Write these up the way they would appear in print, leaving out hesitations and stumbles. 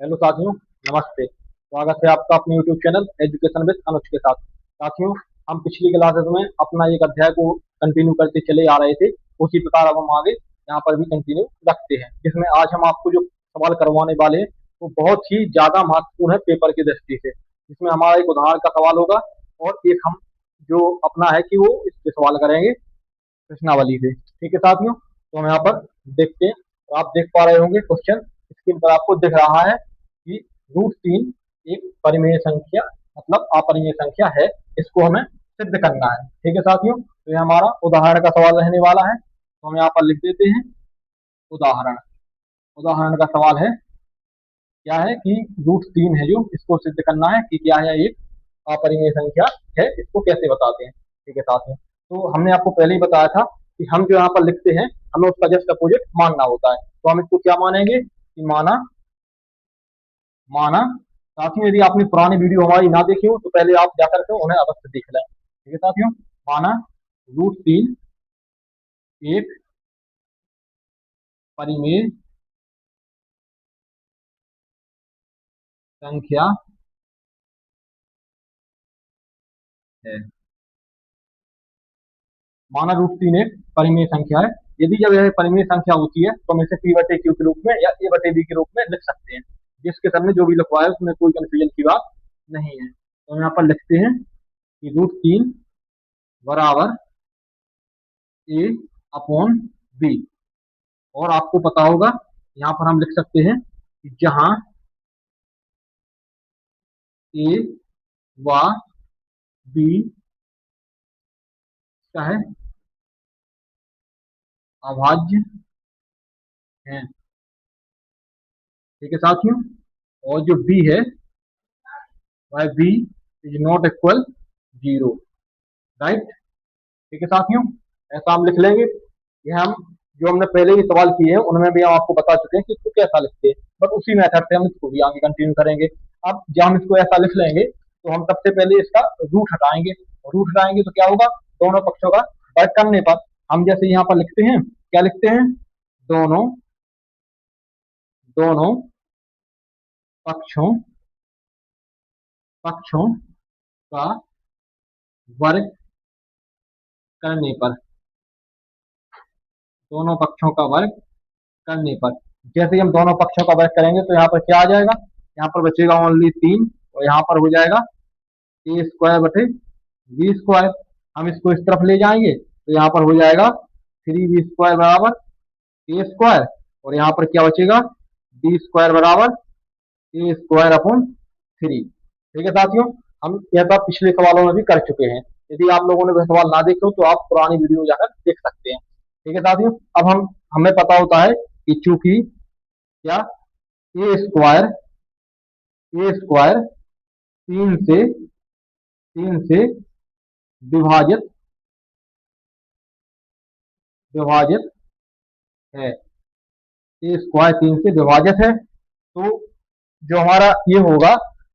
Hello साथियों, नमस्ते। स्वागत है आपका अपने यूट्यूब चैनल एजुकेशन विद अनुज के साथ। साथियों, हम पिछली क्लासेस में अपना एक अध्याय को कंटिन्यू करते चले आ रहे थे। उसी प्रकार अब हम आगे यहाँ पर भी कंटिन्यू रखते हैं, जिसमें आज हम आपको जो सवाल करवाने वाले हैं वो बहुत ही ज्यादा महत्वपूर्ण है पेपर की दृष्टि से। जिसमें हमारा एक उदाहरण का सवाल होगा और एक हम जो अपना है कि वो इस पे सवाल करेंगे प्रश्नावली से। ठीक है साथियों, तो हम यहाँ पर देखते हैं। तो आप देख पा रहे होंगे क्वेश्चन स्क्रीन पर आपको दिख रहा है कि रूट 3 एक परिमेय संख्या मतलब अपरिमेय संख्या है। इसको हमें सिद्ध करना है। ठीक है साथियों, तो ये हमारा उदाहरण का सवाल रहने वाला है। तो हम यहाँ पर लिख देते हैं उदाहरण। उदाहरण का सवाल है, क्या है कि रूट 3 है जो इसको सिद्ध करना है कि क्या है एक अपरिमेय संख्या है। इसको कैसे बताते हैं। ठीक है साथियों, तो हमने आपको पहले ही बताया था कि हम जो यहाँ पर लिखते हैं हमें उसका जस्ट अपोजिट मानना होता है। तो हम इसको क्या मानेंगे कि माना माना साथियों, यदि आपने पुरानी वीडियो हमारी ना देखी हो तो पहले आप जाकर के उन्हें अवश्य देख लें। ठीक है साथियों, माना रूट 3 एक परिमेय संख्या है। माना रूट 3 एक परिमेय संख्या है। यदि जब यह परिमेय संख्या होती है तो हम इसे पी बटे क्यू के रूप में या ए बटे बी के रूप में लिख सकते हैं। जिसके सामने जो भी लिखवाया है उसमें कोई कंफ्यूजन की बात नहीं है। तो हम यहाँ पर लिखते हैं कि रूट 3 बराबर ए अपॉन बी। और आपको पता होगा यहाँ पर हम लिख सकते हैं कि जहां ए व बी क्या है अभाज्य है। ठीक है साथियों, और जो बी है वह B is not equal 0। Right. ठीक है साथियों, ऐसा हम लिख लेंगे। ये हम जो हमने पहले ही सवाल किए हैं उनमें भी हम आपको बता चुके हैं कि इसको कैसा लिखते हैं, बट उसी मेथड से हम इसको भी आगे कंटिन्यू करेंगे। अब जब हम इसको ऐसा लिख लेंगे तो हम सबसे पहले इसका रूट हटाएंगे। रूट हटाएंगे तो क्या होगा, दोनों पक्षों का वर्ग करने पर हम जैसे यहाँ पर लिखते हैं, क्या लिखते हैं, दोनों दोनों पक्षों पक्षों का वर्ग करने पर, दोनों पक्षों का वर्ग करने पर जैसे ही हम दोनों पक्षों का वर्ग करेंगे तो यहाँ पर क्या आ जाएगा, यहाँ पर बचेगा ओनली 3 और यहाँ पर हो जाएगा ए स्क्वायर बटे बी स्क्वायर। हम इसको इस तरफ ले जाएंगे तो यहाँ पर हो जाएगा 3b² बराबर ए स्क्वायर और यहाँ पर क्या बचेगा बी स्क्वायर बराबर ए स्क्वायर अपॉन 3। ठीक है साथियों, हम यह तो पिछले सवालों में भी कर चुके हैं। यदि आप लोगों ने वह सवाल ना देखे हो तो आप पुरानी वीडियो जाकर देख सकते हैं। ठीक है साथियों, अब हमें पता होता है कि चूंकि क्या ए स्क्वायर ए स्क्वायर तीन से तीन से विभाजित विभाजित है। ए स्क्वायर 3 से विभाजित है तो जो हमारा ये होगा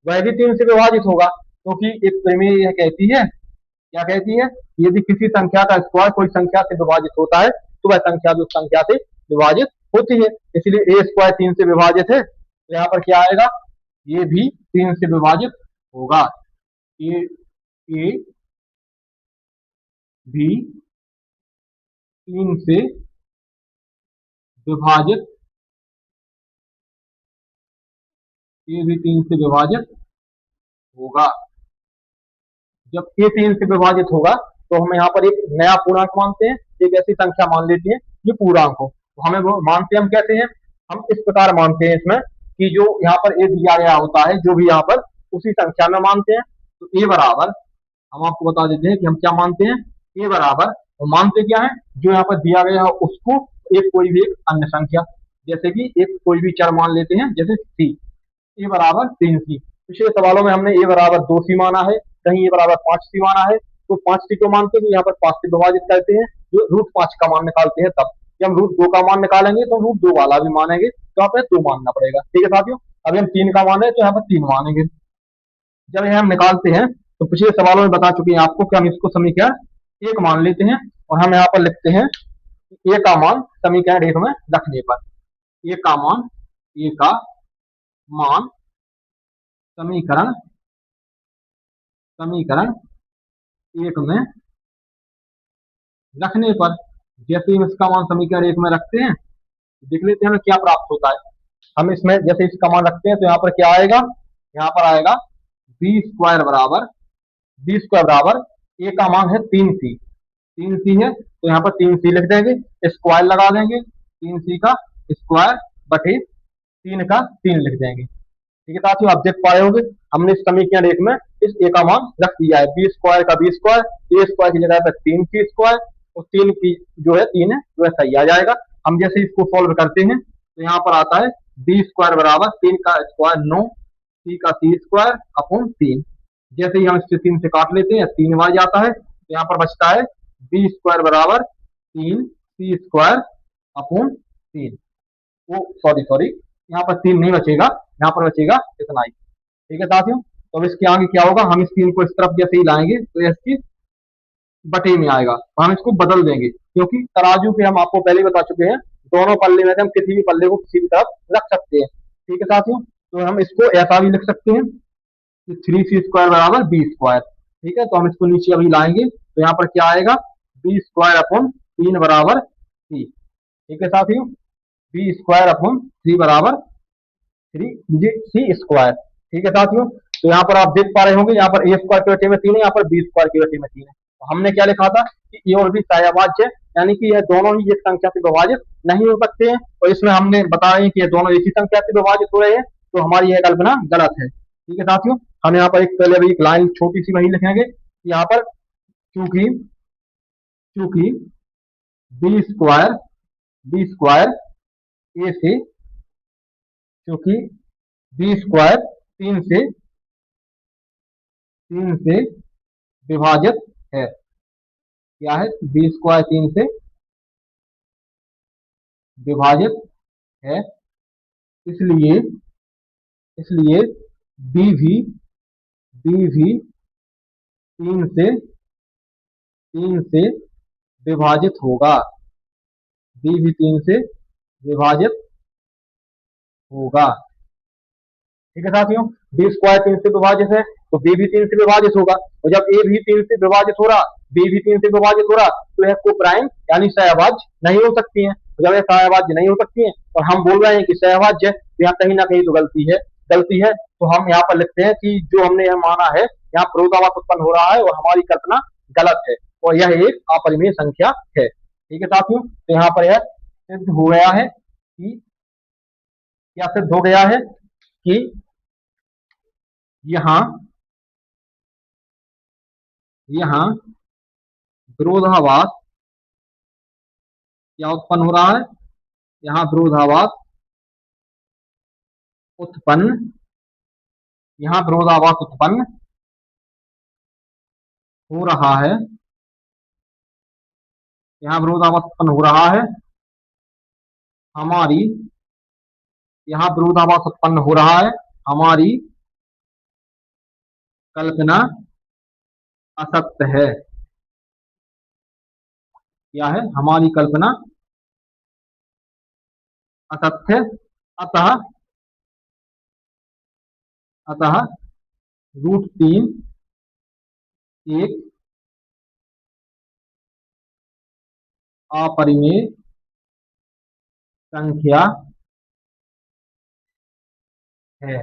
वह भी 3 से विभाजित होगा, क्योंकि एक प्रमेय यह कहती है, क्या कहती है, यदि किसी संख्या का स्क्वायर कोई संख्या से विभाजित होता है तो वह संख्या भी उस संख्या से विभाजित होती है। इसलिए ए स्क्वायर 3 से विभाजित है तो यहाँ पर क्या आएगा, ये भी 3 से विभाजित होगा। ए ए भी 3 से विभाजित ए भी 3 से विभाजित होगा। जब ए 3 से विभाजित होगा तो हम यहाँ पर एक नया पूर्णांक मानते हैं, एक ऐसी संख्या मान लेते हैं जो पूर्णांक हो। तो हमें वो मानते हम कैसे हैं, हम इस प्रकार मानते हैं इसमें कि जो यहाँ पर ए दिया गया होता है जो भी यहाँ पर उसी संख्या में मानते हैं। तो ए बराबर हम आपको बता देते हैं कि हम क्या मानते हैं, ए बराबर तो मानते क्या है, जो यहाँ पर दिया गया है उसको एक कोई भी एक अन्य संख्या, जैसे कि एक कोई भी चर मान लेते हैं जैसे सी। ए बराबर 3c। पिछले सवालों में हमने ए बराबर 2c माना है, कहीं ए बराबर 5c माना है। तो 5c क्यों मानते हैं, तो यहाँ पर 5 से विभाजित करते हैं, जो रूट 5 का मान निकालते हैं तब। जब हम रूट 2 का मान निकालेंगे तो रूट 2 वाला भी मानेंगे, तो यहाँ पर 2 मानना पड़ेगा। ठीक है साथियों, अभी हम 3 का माने तो यहाँ पर 3 मानेंगे। जब यह हम निकालते हैं तो पिछले सवालों में बता चुके हैं आपको कि हम इसको समीकरण 1 मान लेते हैं और हम यहाँ पर लिखते हैं ए का मान समीकरण 1 में रखने पर ए का मान समीकरण समीकरण एक में रखने पर, जैसे हम इसका मान समीकरण एक में रखते हैं, देख लेते हैं हमें क्या प्राप्त होता है। हम इसमें जैसे इसका मान रखते हैं तो यहाँ पर क्या आएगा, यहाँ पर आएगा बी स्क्वायर बराबर ए का मान है 3c, 3c है तो यहाँ पर 3c लिख देंगे, स्क्वायर लगा देंगे, 3c का स्क्वायर बटे 3 का 3 लिख देंगे। ठीक है साथियों, आप देख पा रहे होंगे हमने इस समीकरण एक में इस ए का मान रख दिया है, बी स्क्वायर का बी स्क्वायर, ए स्क्वायर की जगह पर 3c स्क्वायर और 3 की जो है 3 है जो है सही आ जाएगा। हम जैसे इसको सॉल्व करते हैं तो यहाँ पर आता है बी स्क्वायर बराबर 3 का स्क्वायर 9, सी का सी स्क्वायर अपॉन 3। जैसे ही हम इससे 3 से काट लेते हैं 3 बार जाता है तो यहाँ पर बचता है बी स्क्वायर बराबर 3 सी स्क्वायर अपॉन 3। वो सॉरी यहाँ पर 3 नहीं बचेगा, यहाँ पर बचेगा इतना ही। ठीक है साथियों, तो अब इसके आगे क्या होगा, हम इस 3 को इस तरफ जैसे ही लाएंगे तो इसकी बटे में आएगा, तो हम इसको बदल देंगे क्योंकि तराजू के हम आपको पहले ही बता चुके हैं दोनों पल्ले में से हम किसी भी पल्ले को किसी भी तरफ रख सकते हैं। ठीक है साथियों, तो हम इसको ऐसा भी लिख सकते हैं कि 3c स्क्वायर बराबर बी स्क्वायर। ठीक है, तो हम इसको नीचे अभी लाएंगे तो यहाँ पर क्या आएगा बी स्क्वायर अपॉन 3 बराबर सी। ठीक है साथियों, बी स्क्वायर अपॉन 3 बराबर 3c स्क्वायर। ठीक है साथियों, तो यहाँ पर आप देख पा रहे होंगे यहाँ पर ए स्क्वायर की वजह में 3 है, यहाँ पर बी स्क्वायर की वजह में 3 है। तो हमने क्या लिखा था कि ये और भी सहअभाज्य है, यानी कि यह दोनों ही एक संख्या से विभाजित नहीं हो सकते हैं, और इसमें हमने बताया कि ये दोनों एक ही संख्या से विभाजित हो रहे हैं, तो हमारी यह कल्पना गलत है। ठीक है साथियों, हम यहाँ पर एक पहले अभी एक लाइन छोटी सी वही लिखेंगे, यहाँ पर चूंकि चूंकि बी स्क्वायर ए से चूंकि बी स्क्वायर 3 से विभाजित है, क्या है बी स्क्वायर 3 से विभाजित है, इसलिए इसलिए बी भी 3 से विभाजित होगा, बी भी 3 से विभाजित होगा। ठीक है साथियों, बी स्क्वायर 3 से विभाजित है तो बी भी 3 से विभाजित होगा, और जब ए भी 3 से विभाजित हो रहा, बी भी 3 से विभाजित हो रहा, तो यह को प्राइम यानी सहअभाज्य नहीं हो सकती है। तो जब यह सहअभाज्य नहीं हो सकती है और हम बोल रहे हैं कि सहअभाज्य, तो यहाँ कहीं ना कहीं तो गलती है, तो हम यहाँ पर लिखते हैं कि जो हमने यह माना है यहाँ विरोधाभास उत्पन्न हो रहा है और हमारी कल्पना गलत है और यह एक अपरिमेय संख्या है। ठीक है साथियों, तो यहाँ पर यह सिद्ध हो गया है कि क्या सिद्ध हो गया है कि यहाँ यहाँ विरोधाभास क्या उत्पन्न हो रहा है, यहाँ विरोधाभास उत्पन्न यहाँ विरोधाभास उत्पन्न हो रहा है, यहाँ विरोधाभास उत्पन्न हो रहा है, हमारी यहाँ विरोधाभास उत्पन्न हो रहा है, हमारी कल्पना असत्य है। क्या है, हमारी कल्पना असत्य, अतः अतः √3 एक अपरिमेय संख्या है।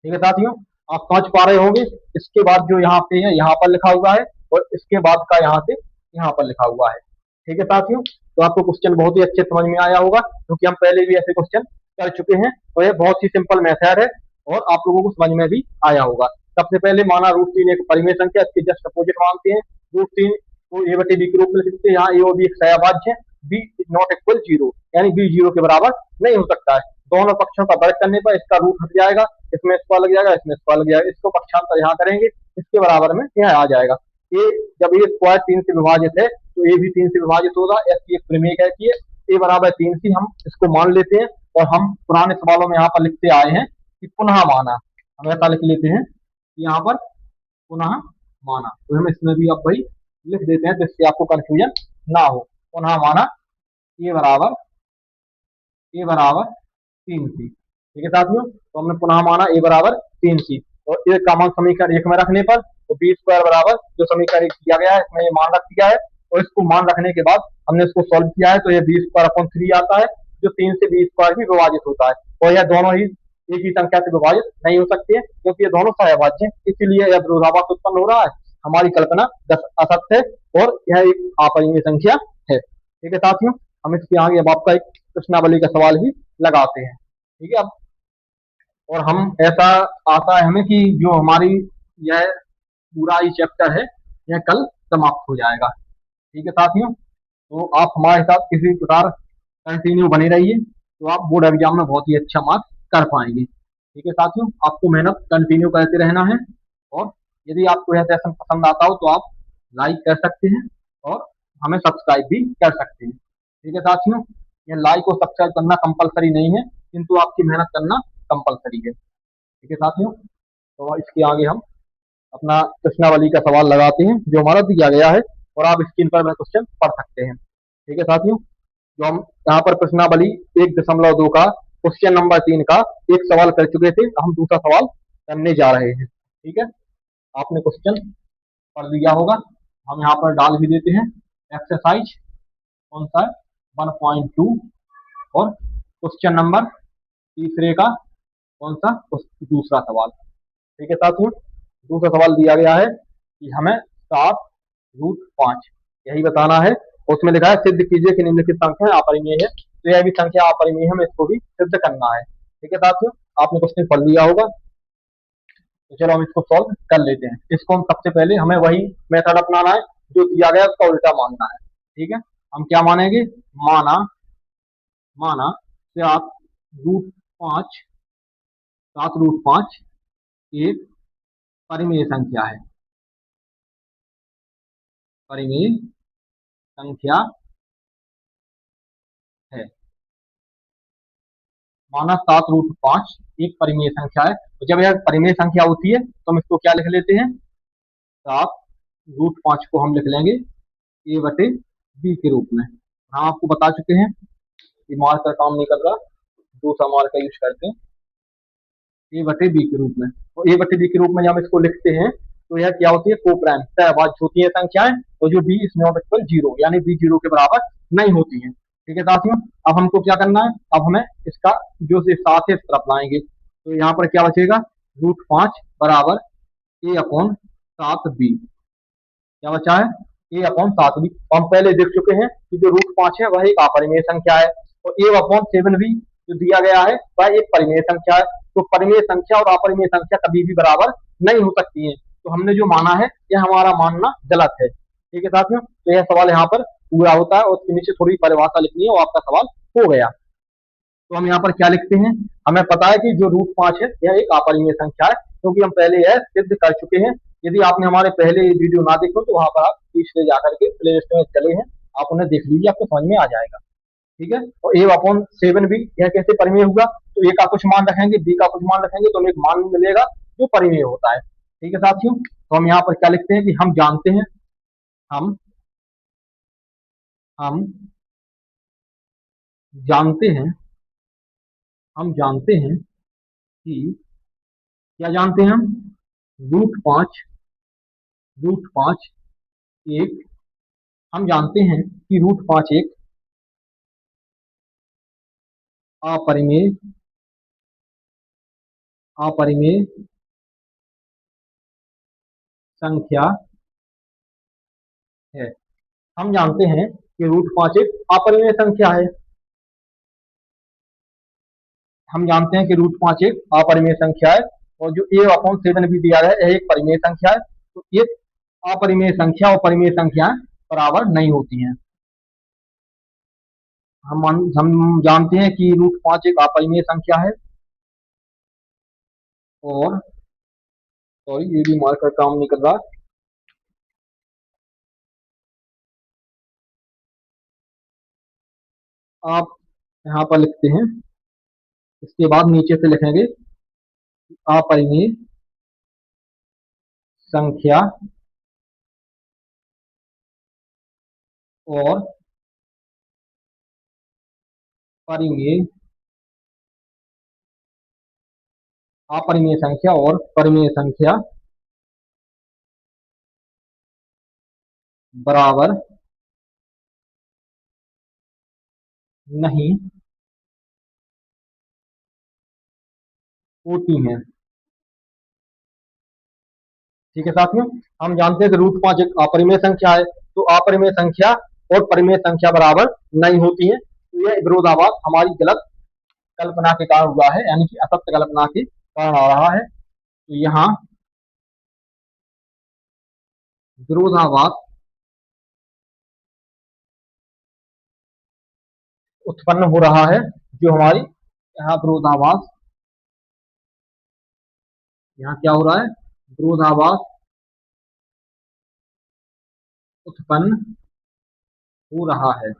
ठीक है साथियों, आप समझ पा रहे होंगे, इसके बाद जो यहाँ पे है यहाँ पर लिखा हुआ है और इसके बाद का यहाँ से यहाँ पर लिखा हुआ है। ठीक है साथियों, तो आपको क्वेश्चन बहुत ही अच्छे समझ में आया होगा क्योंकि हम पहले भी ऐसे क्वेश्चन कर चुके हैं, तो ये बहुत ही सिंपल मेथड है और आप लोगों को समझ में भी आया होगा। सबसे पहले माना √3 एक परिमेय संख्या, इसके जस्ट अपोजिट मानते हैं, √3 को ए बटे बी के रूप में लिख सकते हैं, यहाँ ए और बी एक सहअभाज्य है, बी नॉट इक्वल 0 यानी बी 0 के बराबर नहीं हो सकता है। दोनों पक्षों का वर्ग करने पर इसका रूट हट जाएगा, इसमें स्क्वायर लग जाएगा, इसमें स्क्वायर लग जाएगा, इसको पक्षांतर यहाँ करेंगे, इसके बराबर में यह आ जाएगा। ए जब ए स्क्वायर 3 से विभाजित है तो ए भी 3 से विभाजित होगा, इसकी एक प्रमेय कहती है ए बराबर 3c, हम इसको मान लेते हैं और हम पुराने सवालों में यहाँ पर लिखते आए हैं कि पुनः माना, हम ऐसा लिख लेते हैं कि यहाँ पर पुनः माना, तो हम इसमें भी अब भाई लिख देते हैं जिससे आपको कंफ्यूजन ना हो। पुनः माना ए बराबर 3c, ठीक है साथियों, तो हमने पुनः माना a बराबर 3c, और एक का मान समीकरण एक में रखने पर तो बी स्क्वायर बराबर जो समीकरण एक दिया गया है इसमें ये मान रख दिया है, और इसको मान रखने के बाद हमने इसको सॉल्व किया है तो ये बी स्क्वायर अपॉन 3 आता है, जो 3 से बी स्क्वायर भी विभाजित होता है, और यह दोनों ही एक ही संख्या से विभाजित नहीं हो सकते हैं क्योंकि ये दोनों सहभाज्य हैं, इसीलिए यह विरोधाभास उत्पन्न हो रहा है। हमारी कल्पना असत्य है और यह एक अपरिमेय संख्या है। ठीक है साथियों, हम इसके आगे अब आपका एक प्रश्नावली का सवाल भी लगाते हैं। ठीक है, अब और हम ऐसा आशा है हमें कि जो हमारी यह पूरा ही चैप्टर है यह कल समाप्त हो जाएगा। ठीक है साथियों, तो आप हमारे साथ किसी प्रकार कंटिन्यू बने रहिए तो आप बोर्ड एग्जाम में बहुत ही अच्छा मार्क्स कर पाएंगे। ठीक है साथियों, आपको मेहनत कंटिन्यू करते रहना है, और यदि आपको यह सेशन पसंद आता हो तो आप लाइक कर सकते हैं और हमें सब्सक्राइब भी कर सकते हैं। ठीक है साथियों, यह लाइक और सब्सक्राइब करना कंपलसरी नहीं है किंतु आपकी मेहनत करना कंपलसरी है। ठीक है साथियों, तो इसके आगे हम अपना प्रश्नावली का सवाल लगाते हैं जो हमारा दिया गया है, और आप स्क्रीन पर वह क्वेश्चन पढ़ सकते हैं। ठीक है साथियों, जो हम यहाँ पर प्रश्नावली 1.2 का क्वेश्चन नंबर 3 का एक सवाल कर चुके थे, हम दूसरा सवाल करने जा रहे हैं। ठीक है, आपने क्वेश्चन पढ़ लिया होगा, हम यहाँ पर डाल भी देते हैं। एक्सरसाइज कौन सा है, 1.2, और क्वेश्चन नंबर तीसरे का कौन सा, दूसरा सवाल। ठीक है साथियों, दूसरा सवाल दिया गया है कि हमें 7√5 यही बताना है, उसमें लिखा है सिद्ध कीजिए कि निम्नलिखित संख्या अपरिमेय है, तो यह भी संख्या अपरिमेय है, हमें इसको भी सिद्ध करना है। ठीक है साथियों, आपने क्वेश्चन पढ़ लिया होगा, तो चलो हम इसको सॉल्व कर लेते हैं। इसको हम सबसे पहले हमें वही मेथड अपनाना है जो दिया गया उसका उल्टा मानना है। ठीक है, हम क्या मानेंगे, माना माना 7√5 7√5 एक परिमेय संख्या है, परिमेय संख्या है। माना 7√5 एक परिमेय संख्या है, तो जब यह परिमेय संख्या होती है तो हम इसको क्या लिख लेते हैं, 7√5 को हम लिख लेंगे ए बटे बी के रूप में। हम आपको बता चुके हैं कि मार्कर काम नहीं कर रहा, दूसरा मार्कर यूज करते हैं, ए बटे बी के रूप में। तो ए बटे बी के रूप में जब हम इसको लिखते हैं तो यह क्या होती है, को प्राइम सहभाज्य होती है संख्याएं, और जो बी इज नॉट इक्वल 0 यानी बी 0 के बराबर नहीं होती है। ठीक है साथियों, अब हमको क्या करना है, अब हमें इसका जो से सात है इस तरफ लाएंगे, तो यहाँ पर क्या बचेगा, √5 बराबर ए अपॉन 7b। क्या बचा है, ए अपॉन 7b। हम पहले देख चुके हैं कि जो √5 है वह एक अपरिमेय संख्या है, और ए अपॉन 7b जो दिया गया है वह एक परिमेय संख्या है। तो परिमेय संख्या और अपरिमेय संख्या कभी भी बराबर नहीं हो सकती है, तो हमने जो माना है यह हमारा मानना गलत है। ठीक है साथियों, तो यह सवाल यहाँ पर पूरा होता है, और उसके नीचे थोड़ी परिभाषा लिखनी है और आपका सवाल हो गया। तो हम यहाँ पर क्या लिखते हैं, हमें पता है कि जो √5 है यह एक अपरिमेय संख्या है, क्योंकि हम पहले यह सिद्ध कर चुके हैं। यदि आपने हमारे पहले वीडियो ना देखो तो वहां पर आप पिछले जाकर के प्ले लिस्ट में चले हैं, आप उन्हें देख लीजिए, आपको समझ में आ जाएगा। ठीक है, और ए अपॉन 7b यह कैसे परिमेय हुआ, तो ए का कुछ मान रखेंगे, बी का कुछ मान रखेंगे, तो हमें एक मान मिलेगा जो परिमेय होता है। ठीक है साथियों, तो हम यहाँ पर क्या लिखते हैं कि हम जानते हैं, हम हम जानते हैं हम जानते हैं कि, क्या जानते हैं हम, √5 √5 एक, हम जानते हैं कि √5 एक अपरिमेय अपरिमेय संख्या है। हम जानते हैं कि √5 एक अपरिमेय संख्या है। हम जानते हैं कि √5 एक अपरिमेय संख्या है, और जो ए अपॉन 7 भी दिया गया है यह एक परिमेय संख्या है। तो ये अपरिमेय संख्या और परिमेय संख्या बराबर नहीं होती हैं। हम जानते हैं कि √5 एक अपरिमेय संख्या है, और सॉरी ये भी मार्कर काम नहीं कर रहा, आप यहाँ पर लिखते हैं, इसके बाद नीचे से लिखेंगे अपरिमेय संख्या और परिमेय अपरिमेय संख्या और परिमेय संख्या बराबर नहीं होती हैं। ठीक है साथियों, हम जानते हैं कि √5 एक अपरिमेय संख्या है, तो अपरिमेय संख्या और परिमेय संख्या बराबर नहीं होती है, तो यह विरोधाभास हमारी गलत कल्पना के कारण हुआ है, यानी कि असत्य कल्पना के कारण आ रहा है। तो यहाँ विरोधाभास उत्पन्न हो रहा है, जो हमारी यहाँ विरोधाभास, यहाँ क्या हो रहा है, विरोधाभास उत्पन्न हो रहा है,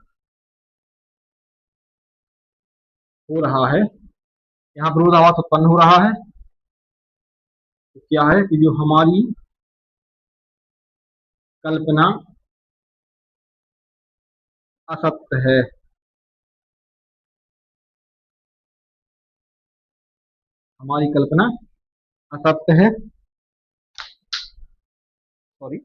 यहाँ विरोधाभास उत्पन्न हो रहा है। तो क्या है कि जो हमारी कल्पना असत्य है, हमारी कल्पना असत्य है, सॉरी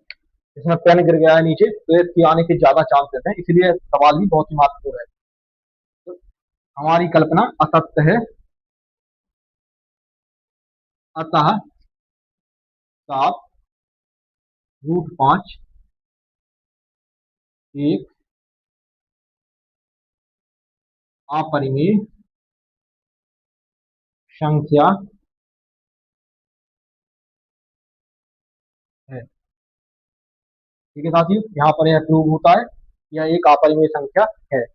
इसमें पेन गिर गया है नीचे, तो इसके आने के ज्यादा चांसेस हैं, इसलिए सवाल भी बहुत ही महत्वपूर्ण है। तो हमारी कल्पना असत्य है, अतः 7√5 एक अपरिमेय संख्या है। ठीक है साथियों, यहाँ पर यह प्रूव होता है, यह एक अपरिमेय संख्या है।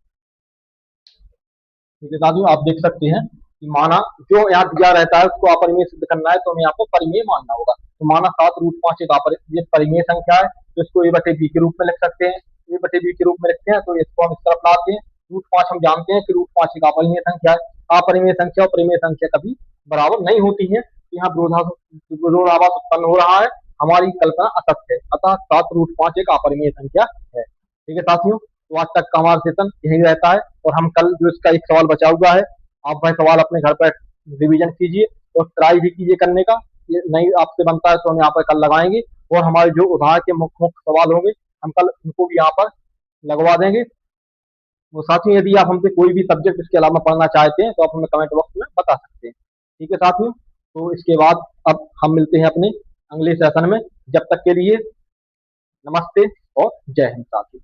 ठीक है साथियों, आप देख सकते हैं कि माना जो यहाँ दिया रहता है उसको अपरिमेय सिद्ध करना है, तो हमें यहाँ पर परिमेय मानना होगा। तो माना 7√5 एक ये परिमेय संख्या है, तो इसको a/b के रूप में लिख सकते हैं, a/b के रूप में लिखते हैं, तो इसको हम इस तरफ लाते हैं। √5 हम जानते हैं कि √5 एक अपरिमेय संख्या है, अपरिमेय संख्या और परिमेय संख्या कभी बराबर नहीं होती है। यहाँ विरोधाभास उत्पन्न हो रहा है, हमारी कल्पना असत्य है, अतः 7√5 एक अपरिमेय संख्या है। ठीक है साथियों, तो आज तक का हमारा सेशन यही रहता है, और हम कल जो इसका एक सवाल बचा हुआ है, आप वह सवाल अपने घर पर रिवीजन कीजिए और ट्राई भी कीजिए करने का। ये नहीं आपसे बनता है तो हम यहाँ पर कल लगाएंगे, और हमारे जो उदाहरण के मुख्य मुख्य सवाल होंगे हम कल उनको भी यहाँ पर लगवा देंगे। वो साथियों, यदि आप हमसे कोई भी सब्जेक्ट इसके अलावा पढ़ना चाहते हैं तो आप हमें कमेंट बॉक्स में बता सकते हैं। ठीक है साथियों, तो इसके बाद अब हम मिलते हैं अपने अगले सेशन में। जब तक के लिए नमस्ते और जय हिंद साथियों।